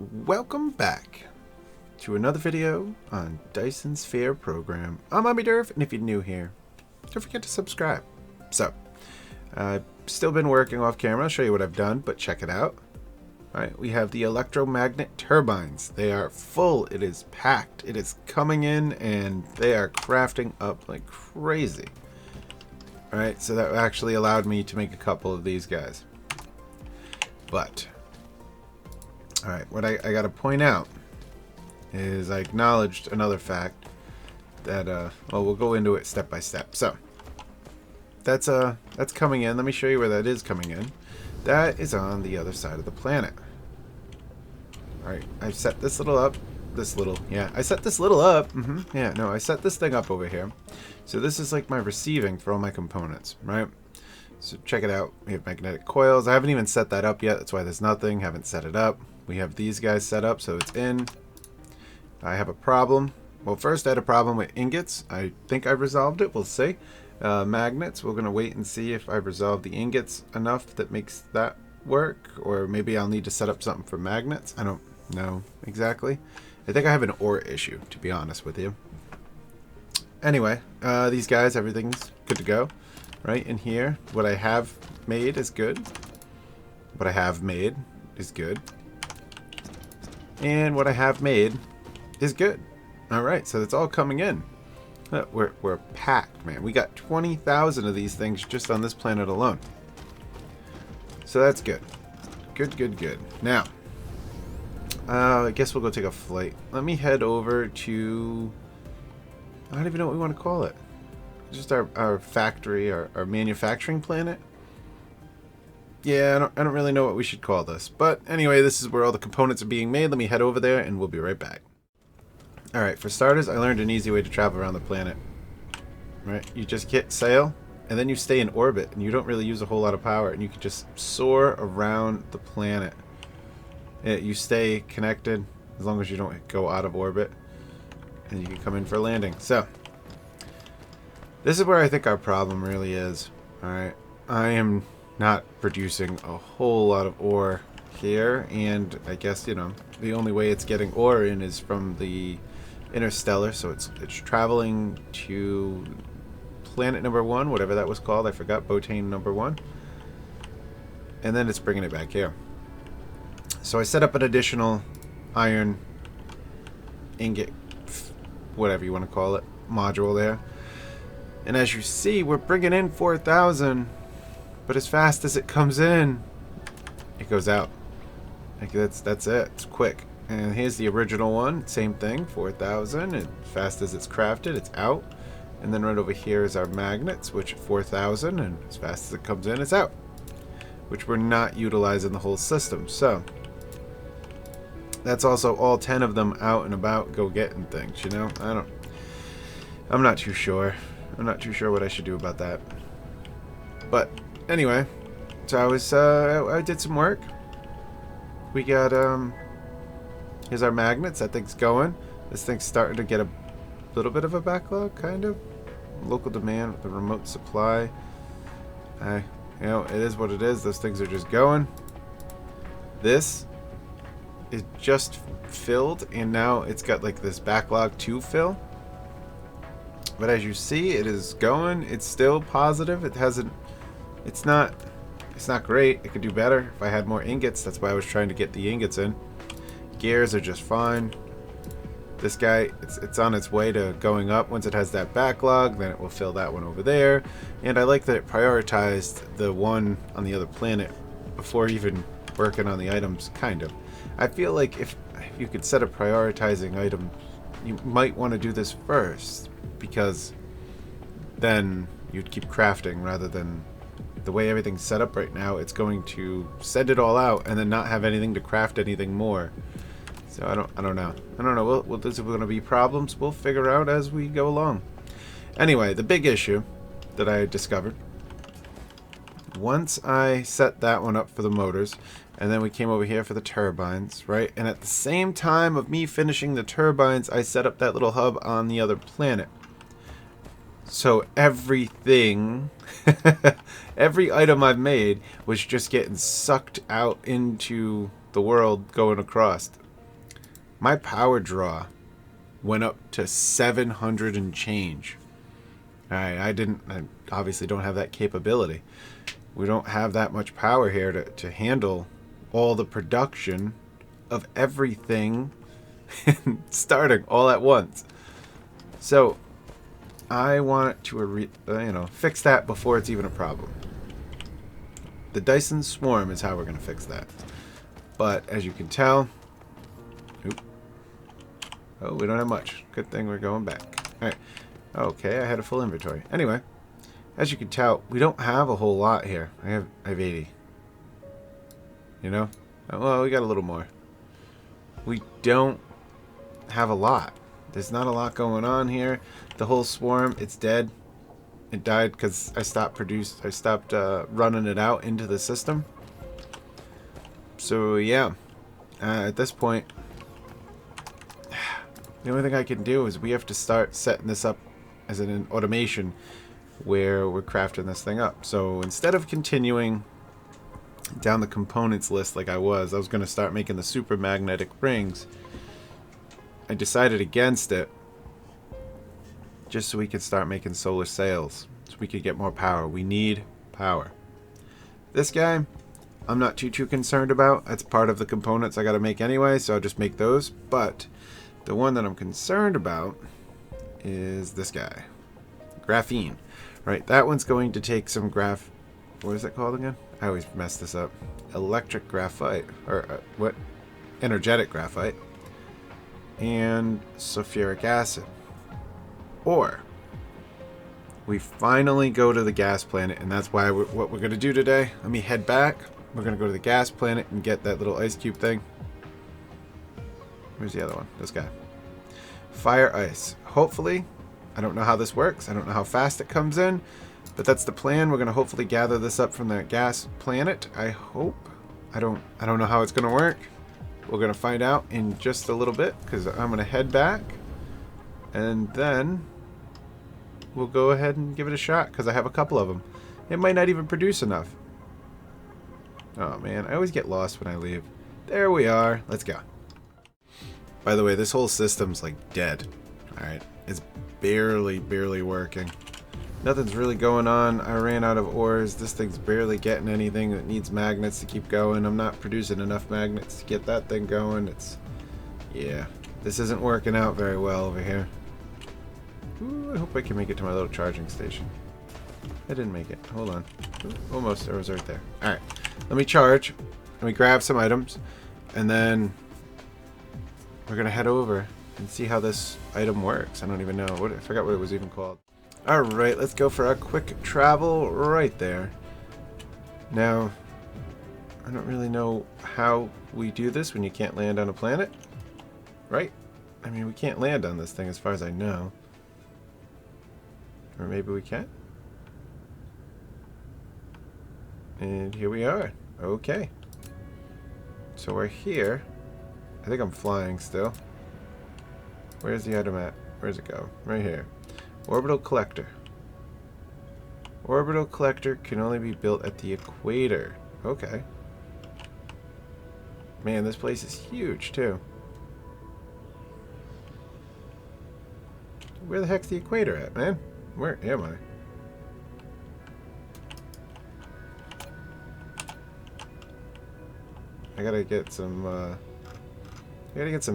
Welcome back to another video on Dyson Sphere Program. I'm Omniderf, and if you're new here, don't forget to subscribe. So, I've still been working off camera. I'll show you what I've done, but check it out. Alright, we have the electromagnet turbines. They are full. It is packed. It is coming in, and they are crafting up like crazy. Alright, so that actually allowed me to make a couple of these guys. But alright, what I gotta point out is I acknowledged another fact that, well, we'll go into it step by step. So, that's coming in. Let me show you where that is coming in. That is on the other side of the planet. Alright, I've set this little up. I set this little up. I set this thing up over here. So this is like my receiving for all my components, right? So check it out. We have magnetic coils. I haven't even set that up yet. That's why there's nothing. Haven't set it up. We have these guys set up, so it's in. I have a problem. Well, first I had a problem with ingots. I think I resolved it. We'll see. Magnets. We're going to wait and see if I've resolved the ingots enough that makes that work. Or maybe I'll need to set up something for magnets. I don't know exactly. I think I have an ore issue, to be honest with you. Anyway, these guys, everything's good to go. Right in here, what I have made is good. What I have made is good. And what I have made is good. Alright, so it's all coming in. We're packed, man. We got 20,000 of these things just on this planet alone. So that's good. Good. Now, I guess we'll go take a flight. Let me head over to... I don't even know what we want to call it. Just our factory, our manufacturing planet. Yeah, I don't really know what we should call this. But anyway, this is where all the components are being made. Let me head over there and we'll be right back. Alright, for starters, I learned an easy way to travel around the planet. Right? You just hit sail, and then you stay in orbit, and you don't really use a whole lot of power, and you can just soar around the planet. You stay connected as long as you don't go out of orbit, and you can come in for a landing. So, this is where I think our problem really is. Alright, I am not producing a whole lot of ore here, and I guess, you know, the only way it's getting ore in is from the interstellar, so it's traveling to planet number 1, whatever that was called, I forgot, Botane number 1, and then it's bringing it back here. So I set up an additional iron ingot, whatever you want to call it, module there, and as you see, we're bringing in 4,000, but as fast as it comes in, it goes out. Like that's it. It's quick. And here's the original one. Same thing. 4,000. And fast as it's crafted, it's out. And then right over here is our magnets, which 4,000. And as fast as it comes in, it's out. Which we're not utilizing the whole system. So that's also all 10 of them out and about go getting things. You know, I'm not too sure. I'm not too sure what I should do about that. But anyway, so I did some work. We got, here's our magnets. That thing's going. This thing's starting to get a little bit of a backlog, kind of. Local demand with the remote supply. You know, it is what it is. Those things are just going. This is just filled, and now it's got like this backlog to fill. But as you see, it is going. It's still positive. It hasn't, it's not great. It could do better if I had more ingots. That's why I was trying to get the ingots in. Gears are just fine. This guy, it's on its way to going up. Once it has that backlog, then it will fill that one over there. And I like that it prioritized the one on the other planet before even working on the items, kind of. I feel like if you could set a prioritizing item, you might want to do this first, because then you'd keep crafting rather than the way everything's set up right now. It's going to send it all out and then not have anything to craft anything more. So I don't know. Well, there's going to be problems. We'll figure out as we go along. Anyway, the big issue that I discovered, once I set that one up for the motors, and then we came over here for the turbines, right? And at the same time of me finishing the turbines, I set up that little hub on the other planet. So everything, every item I've made was just getting sucked out into the world going across. My power draw went up to 700 and change. I obviously don't have that capability. We don't have that much power here to handle all the production of everything starting all at once. So I want to fix that before it's even a problem. The Dyson Swarm is how we're going to fix that. But as you can tell, oh, we don't have much. Good thing we're going back. All right. Okay, I had a full inventory. Anyway, as you can tell, we don't have a whole lot here. I have 80. You know? Well, we got a little more. We don't have a lot. There's not a lot going on here. The whole swarm, it's dead. It died because I stopped running it out into the system. So yeah, at this point, the only thing I can do is we have to start setting this up as an automation where we're crafting this thing up. So instead of continuing down the components list like I was going to start making the super magnetic rings. I decided against it just so we could start making solar sails, so we could get more power. We need power. This guy, I'm not too concerned about. That's part of the components I got to make anyway, so I'll just make those. But the one that I'm concerned about is this guy, graphene. Right, that one's going to take some what is it called again? I always mess this up. Electric graphite, or what? Energetic graphite, and sulfuric acid. Or we finally go to the gas planet, and that's why what we're going to do today. Let me head back. We're going to go to the gas planet and get that little ice cube thing. Where's the other one? This guy. Fire ice. Hopefully, I don't know how this works. I don't know how fast it comes in, but that's the plan. We're going to hopefully gather this up from the gas planet. I hope. I don't know how it's going to work. We're going to find out in just a little bit, because I'm going to head back, and then we'll go ahead and give it a shot, because I have a couple of them. It might not even produce enough. Oh man, I always get lost when I leave. There we are. Let's go. By the way, this whole system's like dead. Alright, it's barely working. Nothing's really going on. I ran out of ores. This thing's barely getting anything. That needs magnets to keep going. I'm not producing enough magnets to get that thing going. Yeah, this isn't working out very well over here. Ooh, I hope I can make it to my little charging station. I didn't make it. Hold on. Ooh, almost. I was right there. Alright, let me charge. Let me grab some items, and then we're gonna head over and see how this item works. I don't even know. I forgot what it was even called. Alright, let's go for a quick travel right there. Now, I don't really know how we do this when you can't land on a planet. Right? I mean, we can't land on this thing as far as I know. Or maybe we can. And here we are. Okay. So we're here. I think I'm flying still. Where's the item at? Where's it go? Right here. Orbital collector. Orbital collector can only be built at the equator. Okay. Man, this place is huge too. Where the heck's the equator at, man? Where am I? I gotta get some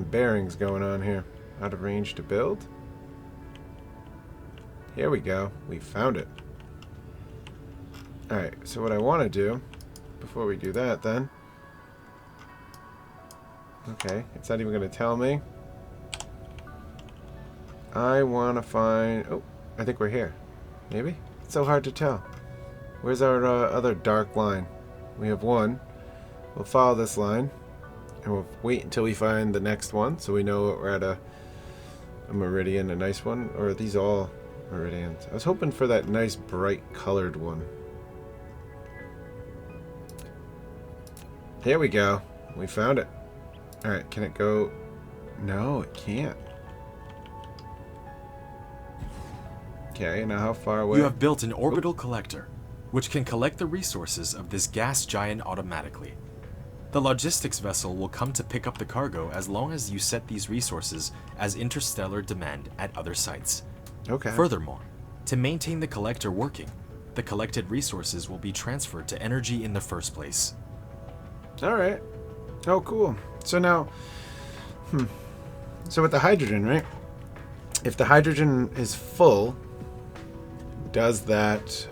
bearings going on here. Out of range to build. Here we go. We found it. Alright, so what I want to do, before we do that then... Okay, it's not even going to tell me. I want to find... Oh, I think we're here. Maybe? It's so hard to tell. Where's our other dark line? We have one. We'll follow this line. And we'll wait until we find the next one, so we know we're at a meridian, a nice one. Or are these all meridians? I was hoping for that nice bright colored one. Here we go. We found it. Alright, can it go? No, it can't. Okay, now how far away? You have built an orbital collector, which can collect the resources of this gas giant automatically. The logistics vessel will come to pick up the cargo as long as you set these resources as interstellar demand at other sites. Okay. Furthermore, to maintain the collector working, the collected resources will be transferred to energy in the first place. Alright. Oh, cool. So now... So with the hydrogen, right? If the hydrogen is full, does that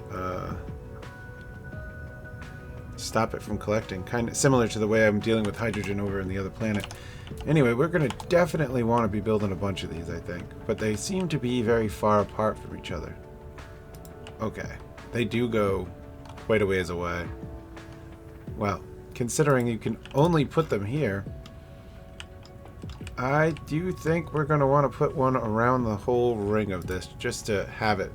stop it from collecting? Kind of similar to the way I'm dealing with hydrogen over in the other planet. Anyway, we're going to definitely want to be building a bunch of these, I think. But they seem to be very far apart from each other. Okay. They do go quite a ways away. Well, considering you can only put them here, I do think we're going to want to put one around the whole ring of this just to have it.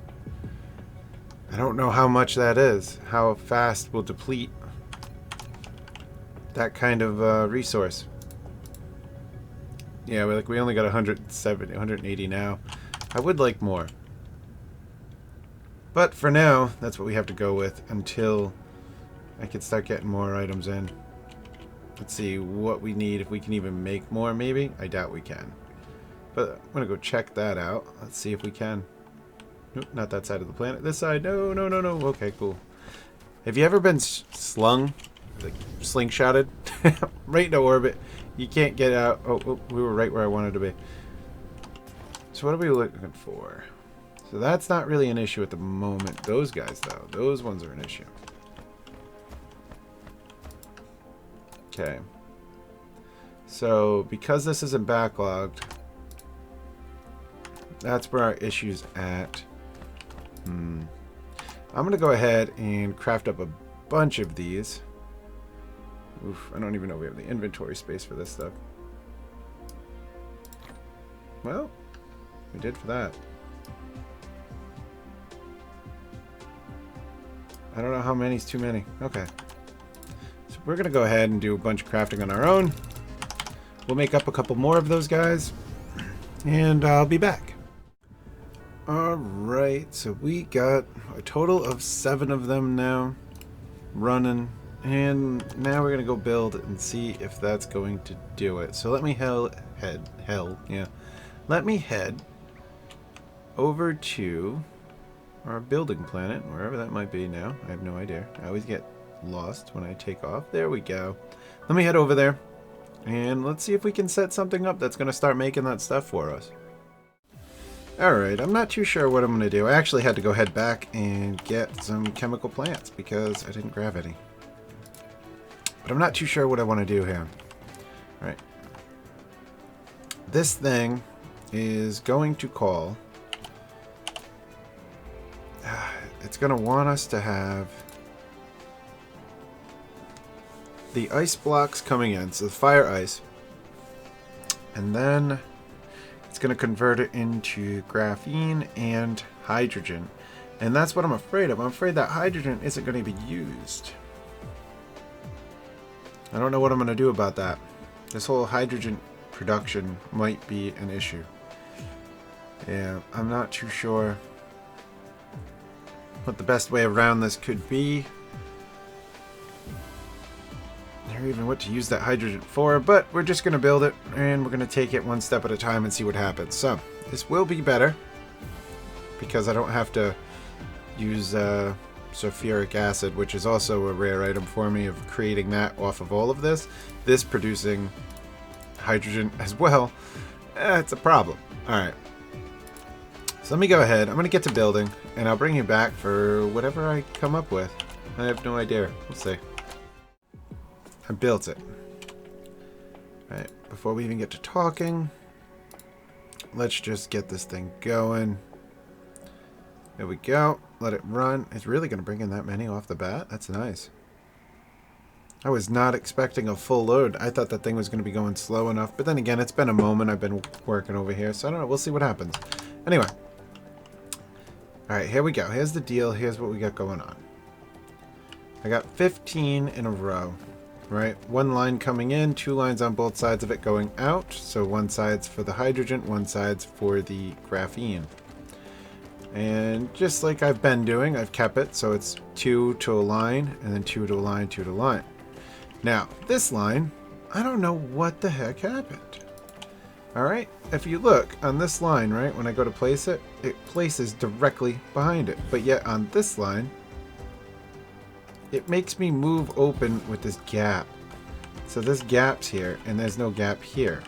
I don't know how much that is, how fast we'll deplete that kind of resource. Yeah, we only got 170, 180 now. I would like more. But for now, that's what we have to go with until I can start getting more items in. Let's see what we need, if we can even make more, maybe? I doubt we can. But I'm going to go check that out. Let's see if we can. Nope, not that side of the planet. This side. No, no, no, no. Okay, cool. Have you ever been slung? Like, slingshotted? Right into orbit. You can't get out. Oh, we were right where I wanted to be. So what are we looking for? So that's not really an issue at the moment. Those guys, though. Those ones are an issue. Okay. So, because this isn't backlogged, that's where our issue's at. I'm going to go ahead and craft up a bunch of these. Oof, I don't even know if we have the inventory space for this stuff. Well, we did for that. I don't know how many's too many. Okay. So we're going to go ahead and do a bunch of crafting on our own. We'll make up a couple more of those guys. And I'll be back. Alright, so we got a total of 7 of them now running. And now we're going to go build and see if that's going to do it. So let me Let me head over to our building planet, wherever that might be now. I have no idea. I always get lost when I take off. There we go. Let me head over there and let's see if we can set something up that's going to start making that stuff for us. Alright, I'm not too sure what I'm going to do. I actually had to go head back and get some chemical plants because I didn't grab any. But I'm not too sure what I want to do here. Alright. This thing is going to call... It's going to want us to have the ice blocks coming in, so the fire ice. And then it's going to convert it into graphene and hydrogen. And that's what I'm afraid of. I'm afraid that hydrogen isn't going to be used. I don't know what I'm going to do about that. This whole hydrogen production might be an issue. Yeah, I'm not too sure what the best way around this could be, or even what to use that hydrogen for, but we're just going to build it, and we're going to take it one step at a time and see what happens. So, this will be better, because I don't have to use sulfuric acid, which is also a rare item for me, of creating that off of all of this. This producing hydrogen as well, it's a problem. Alright. So let me go ahead. I'm going to get to building, and I'll bring you back for whatever I come up with. I have no idea. We'll see. I built it. Alright, before we even get to talking, let's just get this thing going. There we go. Let it run. It's really going to bring in that many off the bat. That's nice. I was not expecting a full load. I thought that thing was going to be going slow enough, but then again, it's been a moment. I've been working over here, so I don't know. We'll see what happens. Anyway. Alright, here we go. Here's the deal. Here's what we got going on. I got 15 in a row, right? One line coming in, 2 lines on both sides of it going out. So one side's for the hydrogen, one side's for the graphene. And just like I've been doing, I've kept it. So it's 2 to a line, and then 2 to a line, 2 to a line. Now, this line, I don't know what the heck happened. Alright, if you look on this line, right, when I go to place it, it places directly behind it. But yet on this line, it makes me move open with this gap. So this gap's here, and there's no gap here.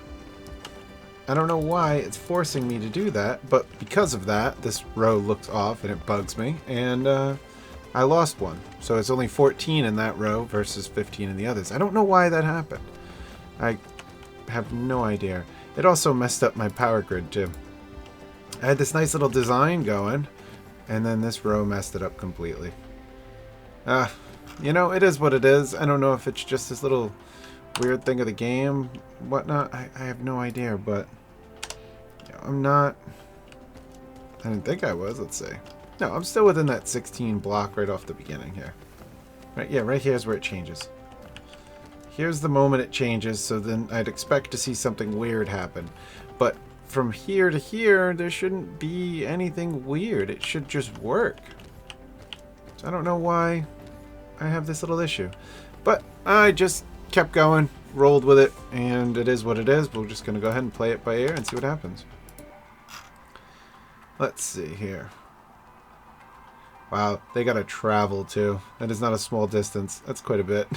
I don't know why it's forcing me to do that, but because of that, this row looks off and it bugs me, and I lost one. So it's only 14 in that row versus 15 in the others. I don't know why that happened. I have no idea. It also messed up my power grid too. I had this nice little design going, and then this row messed it up completely. You know, it is what it is. I don't know if it's just this little weird thing of the game, whatnot. I have no idea, but you know, I'm not... I didn't think I was, let's see. No, I'm still within that 16 block right off the beginning here. Right, yeah, right here's where it changes. Here's the moment it changes, so then I'd expect to see something weird happen. But from here to here, there shouldn't be anything weird. It should just work. So I don't know why I have this little issue. But I just kept going, rolled with it, and it is what it is. We're just going to go ahead and play it by ear and see what happens. Let's see here. Wow, they got to travel too. That is not a small distance. That's quite a bit.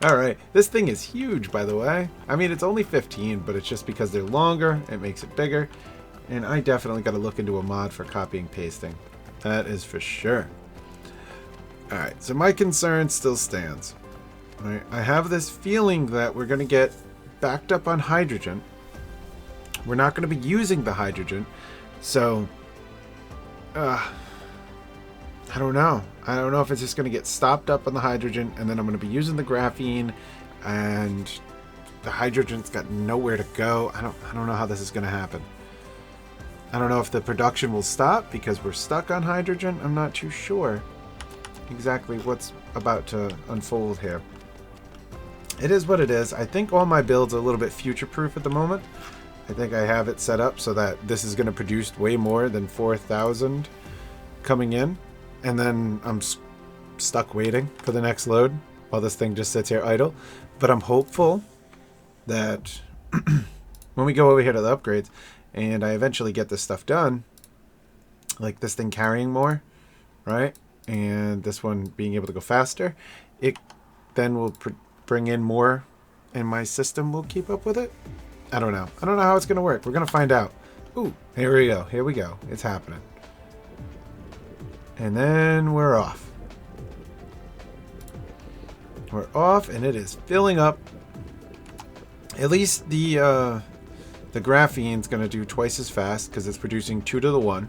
Alright, this thing is huge, by the way. I mean, it's only 15, but it's just because they're longer, it makes it bigger. And I definitely got to look into a mod for copying pasting. That is for sure. Alright, so my concern still stands. Alright, I have this feeling that we're going to get backed up on hydrogen. We're not going to be using the hydrogen. So, I don't know. I don't know if it's just going to get stopped up on the hydrogen, and then I'm going to be using the graphene, and the hydrogen's got nowhere to go. I don't know how this is going to happen. I don't know if the production will stop because we're stuck on hydrogen. I'm not too sure exactly what's about to unfold here. It is what it is. I think all my builds are a little bit future-proof at the moment. I think I have it set up so that this is going to produce way more than 4,000 coming in. And then I'm stuck waiting for the next load while this thing just sits here idle. But I'm hopeful that when we go over here to the upgrades and I eventually get this stuff done, like this thing carrying more, right? And this one being able to go faster, it then will bring in more and my system will keep up with it. I don't know. I don't know how it's going to work. We're going to find out. Ooh, here we go. Here we go. It's happening. And then we're off. We're off, and it is filling up. At least the graphene's going to do twice as fast because it's producing 2 to the 1.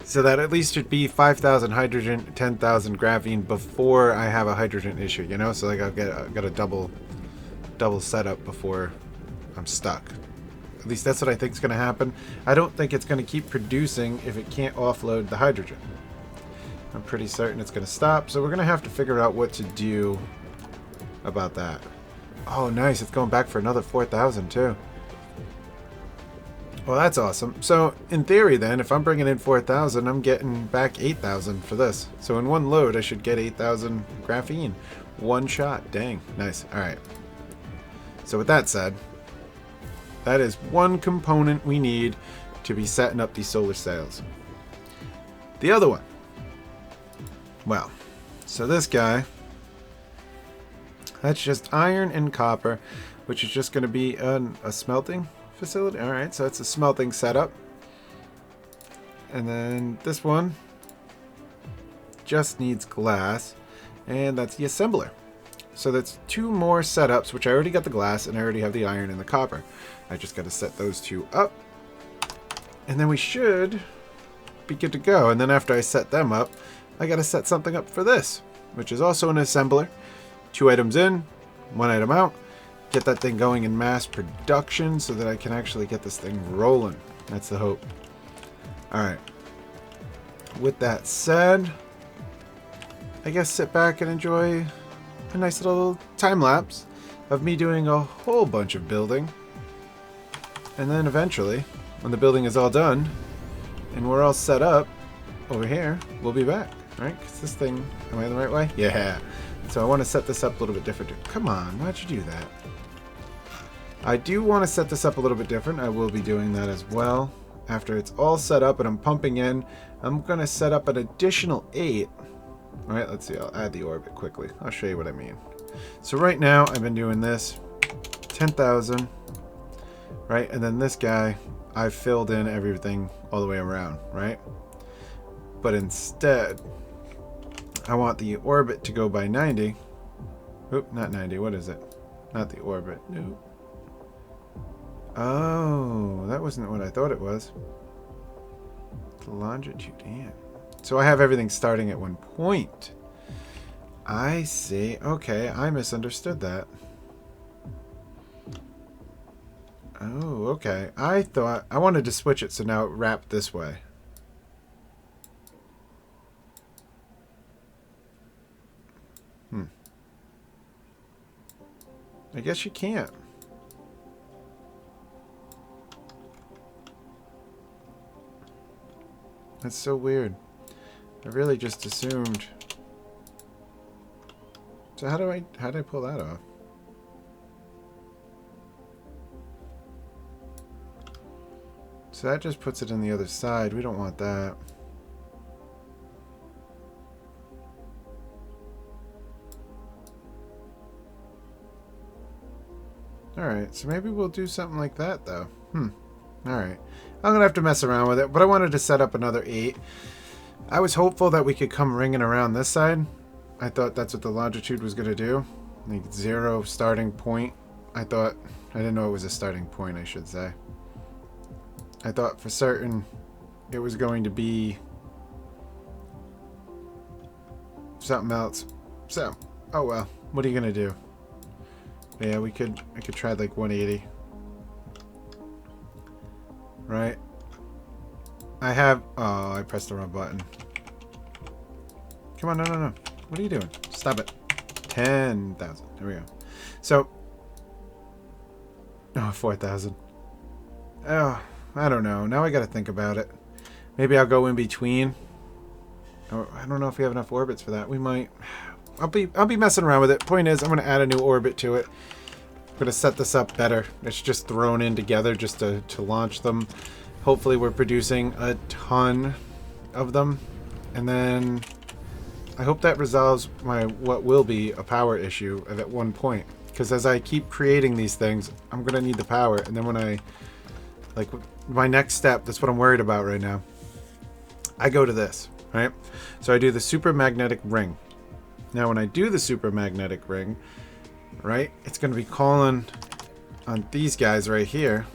So that at least should be 5,000 hydrogen, 10,000 graphene before I have a hydrogen issue, you know? So like I've got a double setup before I'm stuck. At least that's what I think is going to happen. I don't think it's going to keep producing if it can't offload the hydrogen. I'm pretty certain it's going to stop, so we're going to have to figure out what to do about that. Oh, nice. It's going back for another 4,000 too. Well, that's awesome. So, in theory then, if I'm bringing in 4,000, I'm getting back 8,000 for this. So in one load, I should get 8,000 graphene. One shot. Dang. Nice. All right. So with that said, that is one component we need to be setting up these solar sails. The other one. Well, so this guy, that's just iron and copper, which is just going to be a smelting facility. All right, so it's a smelting setup. And then this one just needs glass, and that's the assembler. So that's 2 more setups, which I already got the glass, and I already have the iron and the copper. I just got to set those 2 up, and then we should be good to go. And then after I set them up, I got to set something up for this, which is also an assembler. 2 items in, 1 item out. Get that thing going in mass production so that I can actually get this thing rolling. That's the hope. Alright. With that said, I guess sit back and enjoy a nice little time lapse of me doing a whole bunch of building. And then eventually, when the building is all done and we're all set up over here, we'll be back. Right? Because this thing, am I the right way? Yeah. So I want to set this up a little bit different. Come on, why'd you do that? I do want to set this up a little bit different. I will be doing that as well. After it's all set up and I'm pumping in, I'm going to set up an additional 8. All right, let's see. I'll add the orbit quickly. I'll show you what I mean. So right now, I've been doing this. 10,000. Right? And then this guy, I've filled in everything all the way around. Right? But instead, I want the orbit to go by 90. Oop, not 90. What is it? Not the orbit. No. Oh, that wasn't what I thought it was. The longitude, yeah. So I have everything starting at one point. I see. Okay, I misunderstood that. Oh, okay. I thought I wanted to switch it so now it wrapped this way. I guess you can't. That's so weird. I really just assumed. So how do I pull that off? So that just puts it on the other side. We don't want that. Alright, so maybe we'll do something like that, though. Alright. I'm going to have to mess around with it, but I wanted to set up another 8. I was hopeful that we could come ringing around this side. I thought that's what the longitude was going to do. Like 0 starting point. I didn't know it was a starting point, I should say. I thought for certain it was going to be something else. So, oh well. What are you going to do? Yeah, I could try like 180. Right? Oh, I pressed the wrong button. Come on, no. What are you doing? Stop it. 10,000. There we go. So, 4,000. Oh, I don't know. Now I got to think about it. Maybe I'll go in between. Or, I don't know if we have enough orbits for that. We might. I'll be messing around with it. Point is, I'm going to add a new orbit to it. I'm going to set this up better. It's just thrown in together just to launch them. Hopefully we're producing a ton of them. And then I hope that resolves what will be a power issue at one point. Because as I keep creating these things, I'm going to need the power. And then when my next step, that's what I'm worried about right now. I go to this, right? So I do the super magnetic ring. Now when I do the super magnetic ring, right, it's going to be calling on these guys right here,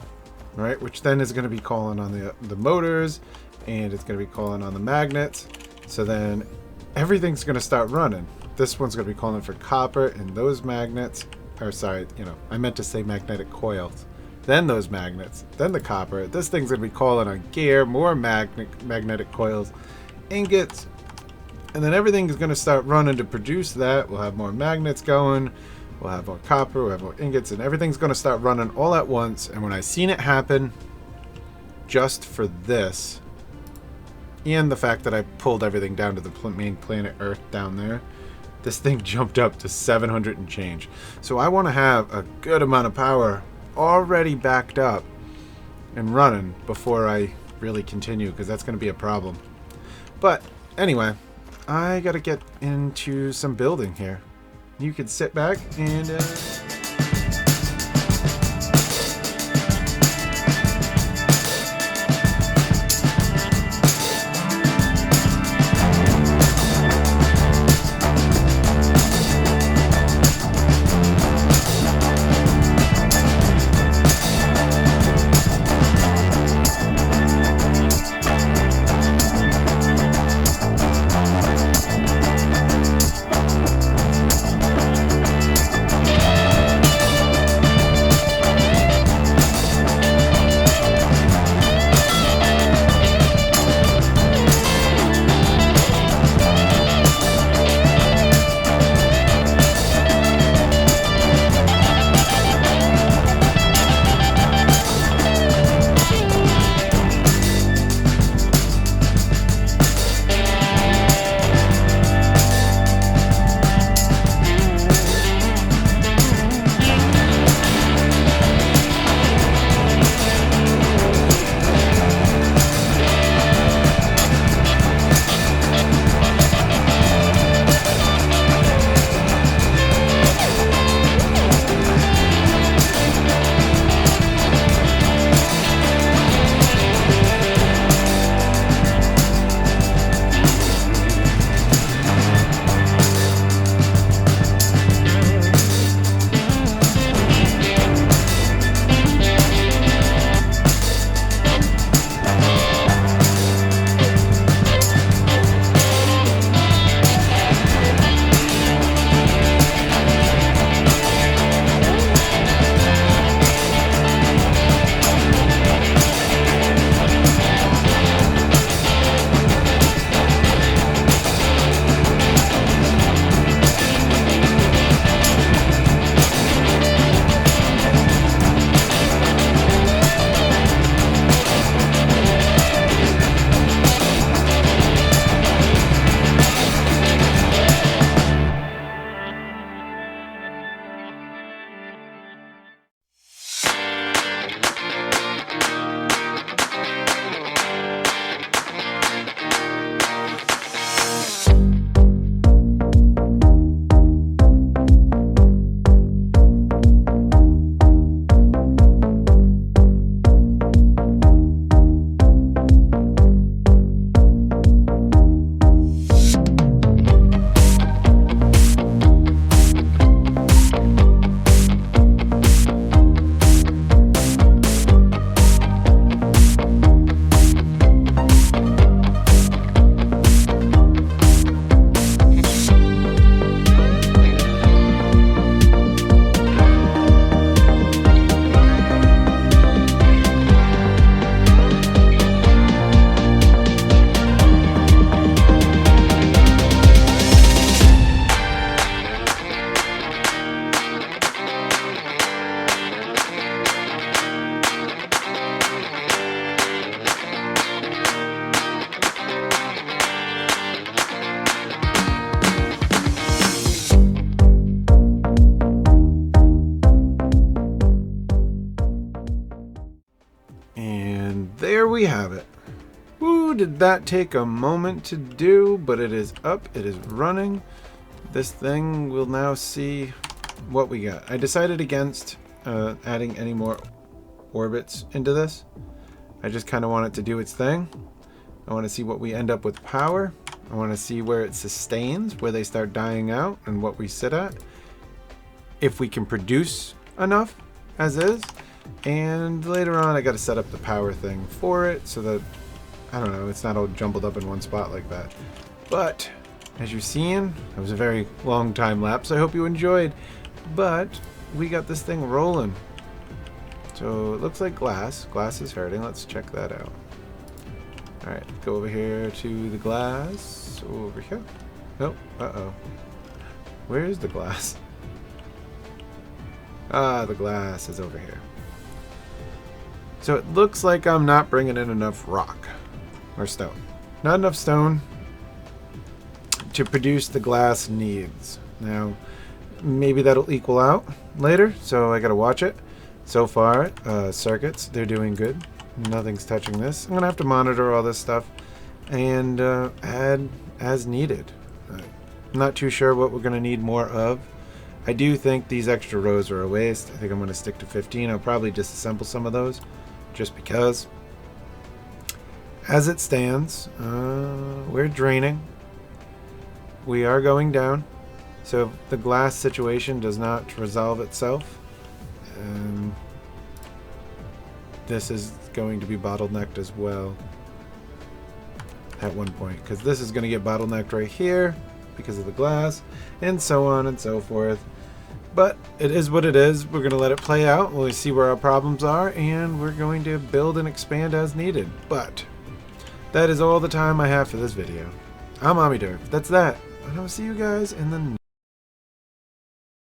right, which then is going to be calling on the motors, and it's going to be calling on the magnets. So then everything's going to start running. This one's going to be calling for copper and those magnets, or sorry, I meant to say magnetic coils. Then those magnets, then the copper. This thing's going to be calling on gear, more magnetic coils, ingots, and then everything is going to start running to produce that. We'll have more magnets going. We'll have more copper. We'll have more ingots. And everything's going to start running all at once. And when I seen it happen, just for this, and the fact that I pulled everything down to the main planet Earth down there, this thing jumped up to 700 and change. So I want to have a good amount of power already backed up and running before I really continue, because that's going to be a problem. But anyway, I gotta get into some building here. You could sit back and there we have it. Woo, did that take a moment to do, but it is up, it is running. This thing will now see what we got. I decided against adding any more orbits into this. I just kind of want it to do its thing. I want to see what we end up with power. I want to see where it sustains, where they start dying out, and what we sit at. If we can produce enough as is. And later on I got to set up the power thing for it so that, I don't know, it's not all jumbled up in one spot like that. But as you're seeing, it was a very long time lapse. I hope you enjoyed. But we got this thing rolling. So it looks like glass. Glass is hurting. Let's check that out. Alright, go over here to the glass. Over here. Nope. Uh-oh. Where is the glass? Ah, the glass is over here. So it looks like I'm not bringing in enough rock or stone. Not enough stone to produce the glass needs. Now, maybe that'll equal out later, so I gotta watch it. So far, circuits, they're doing good. Nothing's touching this. I'm gonna have to monitor all this stuff and add as needed. I'm not too sure what we're gonna need more of. I do think these extra rows are a waste. I think I'm gonna stick to 15. I'll probably disassemble some of those just because. As it stands, we're draining. We are going down. So if the glass situation does not resolve itself, this is going to be bottlenecked as well at one point, because this is going to get bottlenecked right here because of the glass, and so on and so forth. But it is what it is. We're going to let it play out. We'll see where our problems are, and we're going to build and expand as needed. But that is all the time I have for this video. I'm Omniderf. That's that. And I'll see you guys in the